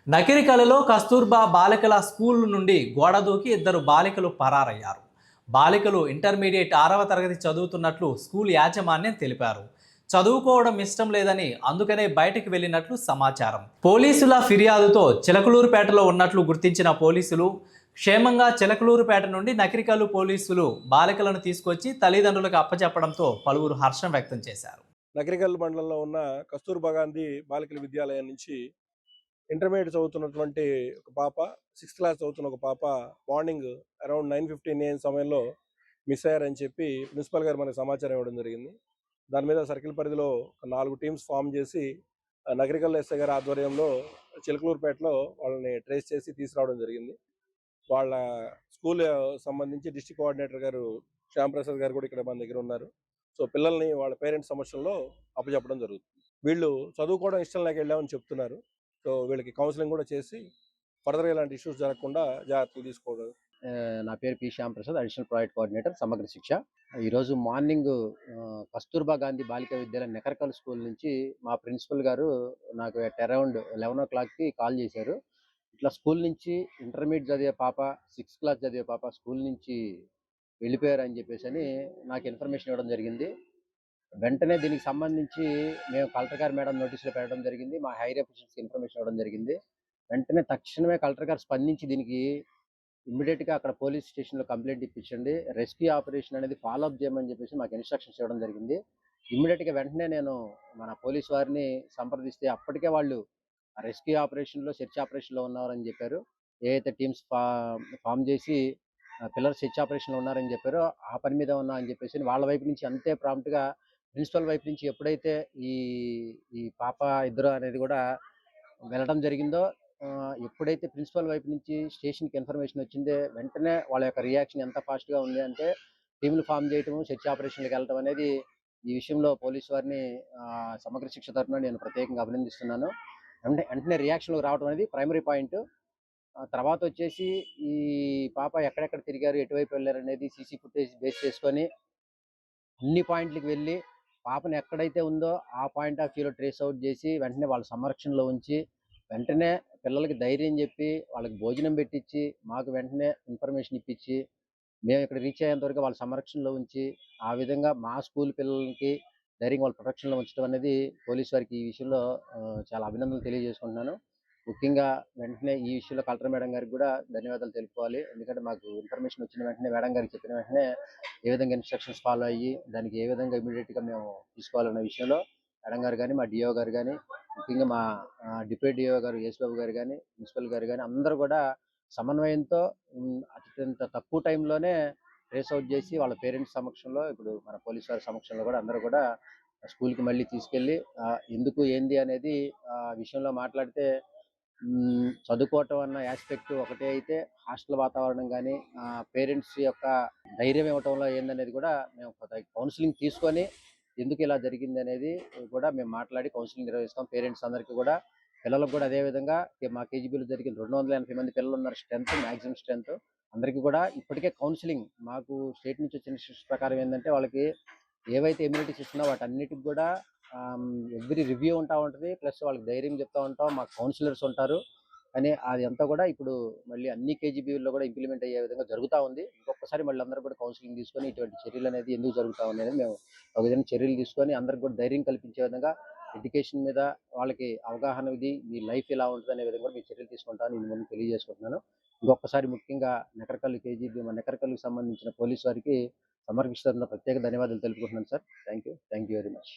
నకిరికలలో కస్తూర్బా బాలికల స్కూల్ నుండి గోడ దూకి ఇద్దరు బాలికలు పరారయ్యారు. బాలికలు ఇంటర్మీడియట్ 6వ తరగతి చదువుతున్నట్లు స్కూల్ యాజమాన్యం తెలిపారు. చదువుకోవడం ఇష్టం లేదని అందుకనే బయటికి వెళ్ళినట్లు సమాచారం. పోలీసుల ఫిర్యాదుతో చిలకలూరుపేటలో ఉన్నట్లు గుర్తించిన పోలీసులు క్షేమంగా చిలకలూరుపేట నుండి నకిరికల్లు పోలీసులు బాలికలను తీసుకొచ్చి తల్లిదండ్రులకు అప్పచెప్పడంతో పలువురు హర్షం వ్యక్తం చేశారు. నకిరికల్ మండలంలో ఉన్న కస్తూర్బా గాంధీ బాలికల విద్యాలయం నుంచి ఇంటర్మీడియట్ చదువుతున్నటువంటి ఒక పాప, 6th క్లాస్ చదువుతున్న ఒక పాప మార్నింగ్ అరౌండ్ 9:15 AM సమయంలో మిస్ అయ్యారని చెప్పి ప్రిన్సిపల్ గారు మనకు సమాచారం ఇవ్వడం జరిగింది. దాని మీద సర్కిల్ పరిధిలో 4 టీమ్స్ ఫామ్ చేసి నకిరికల్ ఎస్ఐ గారి ఆధ్వర్యంలో చిలకలూరుపేటలో వాళ్ళని ట్రేస్ చేసి తీసుకురావడం జరిగింది. వాళ్ళ స్కూల్ సంబంధించి డిస్ట్రిక్ట్ కోఆర్డినేటర్ గారు శ్యాంప్రసాద్ గారు కూడా ఇక్కడ మన దగ్గర ఉన్నారు. సో పిల్లల్ని వాళ్ళ పేరెంట్స్ సమక్షంలో అప్పచెప్పడం జరుగుతుంది. వీళ్ళు చదువుకోవడం ఇష్టం లేక వెళ్ళామని చెప్తున్నారు. సో వీళ్ళకి కౌన్సిలింగ్ కూడా చేసి ఫర్దర్గా ఇలాంటి ఇష్యూస్ జరగకుండా జాగ్రత్తలు తీసుకోవడం. నా పేరు P Shyamprasad, additional project coordinator సమగ్ర శిక్ష. ఈరోజు మార్నింగ్ కస్తూర్బా గాంధీ బాలికా విద్యాలయం నెకరకల్ స్కూల్ నుంచి మా ప్రిన్సిపల్ గారు నాకు అరౌండ్ 11 o'clockకి కాల్ చేశారు. ఇట్లా స్కూల్ నుంచి ఇంటర్మీడియట్ చదివే పాప, 6th క్లాస్ చదివే పాప స్కూల్ నుంచి వెళ్ళిపోయారని చెప్పేసి అని నాకు ఇన్ఫర్మేషన్ ఇవ్వడం జరిగింది. వెంటనే దీనికి సంబంధించి మేము కలెక్టర్ గారు మేడం నోటీసులు పెట్టడం జరిగింది. మా హైర్ అఫీషియల్స్కి ఇన్ఫర్మేషన్ ఇవ్వడం జరిగింది. వెంటనే తక్షణమే కలెక్టర్ గారు స్పందించి దీనికి ఇమ్మీడియట్గా అక్కడ పోలీస్ స్టేషన్లో కంప్లైంట్ ఇప్పించండి, రెస్క్యూ ఆపరేషన్ అనేది ఫాలో అప్ చేయమని చెప్పేసి మాకు ఇన్స్ట్రక్షన్స్ ఇవ్వడం జరిగింది. ఇమ్మీడియట్గా వెంటనే నేను మన పోలీస్ వారిని సంప్రదిస్తే అప్పటికే వాళ్ళు రెస్క్యూ ఆపరేషన్లో, సెర్చ్ ఆపరేషన్లో ఉన్నారని చెప్పారు. ఏదైతే టీమ్స్ ఫామ్ చేసి పిల్లలు సెర్చ్ ఆపరేషన్లో ఉన్నారని చెప్పారో ఆ పని మీద ఉన్నా అని చెప్పేసి వాళ్ళ వైపు నుంచి అంతే ప్రాంప్ట్గా ప్రిన్సిపల్ వైపు నుంచి ఎప్పుడైతే ఈ ఈ పాప ఇద్దరు అనేది కూడా వెళ్ళడం జరిగిందో, ఎప్పుడైతే ప్రిన్సిపల్ వైపు నుంచి స్టేషన్కి ఇన్ఫర్మేషన్ వచ్చిందో వెంటనే వాళ్ళ యొక్క రియాక్షన్ ఎంత ఫాస్ట్గా ఉంది అంటే టీములు ఫామ్ చేయటము, సెర్చ్ ఆపరేషన్లకు వెళ్ళటం అనేది ఈ విషయంలో పోలీసు వారిని సమగ్ర శిక్ష తరఫున నేను ప్రత్యేకంగా అభినందిస్తున్నాను. వెంటనే రియాక్షన్లకు రావడం అనేది ప్రైమరీ పాయింట్. తర్వాత వచ్చేసి ఈ పాప ఎక్కడెక్కడ తిరిగారు, ఎటువైపు వెళ్ళారు అనేది సీసీ ఫుటేజ్ బేస్ చేసుకొని అన్ని పాయింట్లకు వెళ్ళి పాపను ఎక్కడైతే ఉందో ఆ పాయింట్ ఆఫ్ వ్యూలో ట్రేస్ అవుట్ చేసి వెంటనే వాళ్ళ సంరక్షణలో ఉంచి వెంటనే పిల్లలకి ధైర్యం చెప్పి వాళ్ళకి భోజనం పెట్టించి మాకు వెంటనే ఇన్ఫర్మేషన్ ఇప్పించి మేము ఇక్కడ రీచ్ అయ్యేంత వరకు వాళ్ళ సంరక్షణలో ఉంచి ఆ విధంగా మా స్కూల్ పిల్లలకి ధైర్యంగా వాళ్ళ ప్రొటెక్షన్లో ఉంచడం అనేది పోలీస్ వారికి ఈ విషయంలో చాలా అభినందనలు తెలియజేసుకుంటున్నాను. ముఖ్యంగా వెంటనే ఈ విషయంలో కలెక్టర్ మేడం గారికి కూడా ధన్యవాదాలు తెలుపుకోవాలి. ఎందుకంటే మాకు ఇన్ఫర్మేషన్ వచ్చిన వెంటనే మేడం గారికి చెప్పిన వెంటనే ఏ విధంగా ఇన్స్ట్రక్షన్స్ ఫాలో అయ్యి దానికి ఏ విధంగా ఇమీడియట్గా మేము తీసుకోవాలన్న విషయంలో మేడం గారు కానీ, మా డిఓ గారు కానీ, ముఖ్యంగా మా డిప్యూటీ డిఓ గారు యేసుబాబు గారు కానీ, ప్రిన్సిపల్ గారు కానీ అందరూ కూడా సమన్వయంతో అత్యంత తక్కువ టైంలోనే ట్రేస్ అవుట్ చేసి వాళ్ళ పేరెంట్స్ సమక్షంలో, ఇప్పుడు మన పోలీసు వారి సమక్షంలో కూడా అందరూ కూడా స్కూల్కి మళ్ళీ తీసుకెళ్ళి ఎందుకు ఏంది అనేది విషయంలో మాట్లాడితే చదువుకోవటం అన్న ఆస్పెక్ట్ ఒకటే అయితే హాస్టల్ వాతావరణం కానీ పేరెంట్స్ యొక్క ధైర్యం ఇవ్వటంలో ఏందనేది కూడా మేము కౌన్సిలింగ్ తీసుకొని ఎందుకు ఇలా జరిగింది అనేది కూడా మేము మాట్లాడి కౌన్సిలింగ్ నిర్వహిస్తాం. పేరెంట్స్ అందరికీ కూడా, పిల్లలకు కూడా అదేవిధంగా మా కేజీబీలో జరిగిన 280 మంది పిల్లలు ఉన్నారు, స్ట్రెంత్ మ్యాక్సిమం స్ట్రెంత్ అందరికీ కూడా ఇప్పటికే కౌన్సిలింగ్ మాకు స్టేట్ నుంచి వచ్చిన ఇన్స్ట్రక్షన్స్ ప్రకారం ఏంటంటే వాళ్ళకి ఏవైతే ఇమ్యూనిటీస్ ఇస్తున్నా వాటన్నిటికి కూడా ఎవ్రీ రివ్యూ ఉంటుంది. ప్లస్ వాళ్ళకి ధైర్యం చెప్తా ఉంటాం, మాకు కౌన్సిలర్స్ ఉంటారు అని అది అంతా కూడా ఇప్పుడు మళ్ళీ అన్ని కేజీబీల్లో కూడా ఇంప్లిమెంట్ అయ్యే విధంగా జరుగుతూ ఉంది. ఇంకొకసారి మళ్ళీ అందరూ కూడా కౌన్సిలింగ్ తీసుకొని ఇటువంటి చర్యలు అనేది ఎందుకు జరుగుతూ ఉంది అనేది మేము ఒక విధంగా చర్యలు తీసుకొని అందరికి కూడా ధైర్యం కల్పించే విధంగా ఎడ్యుకేషన్ మీద వాళ్ళకి అవగాహన ఇది, మీ లైఫ్ ఎలా ఉంటుంది అనే విధంగా కూడా మీ చర్యలు తీసుకుంటామని నేను ముందు తెలియజేసుకుంటున్నాను. ఇంకొకసారి ముఖ్యంగా నెకరకల్లు కేజీబీ మన నెకరకల్లుకి సంబంధించిన పోలీసు వారికి సమర్పిస్తున్న ప్రత్యేక ధన్యవాదాలు తెలుపుకుంటున్నాను sir. Thank you very much.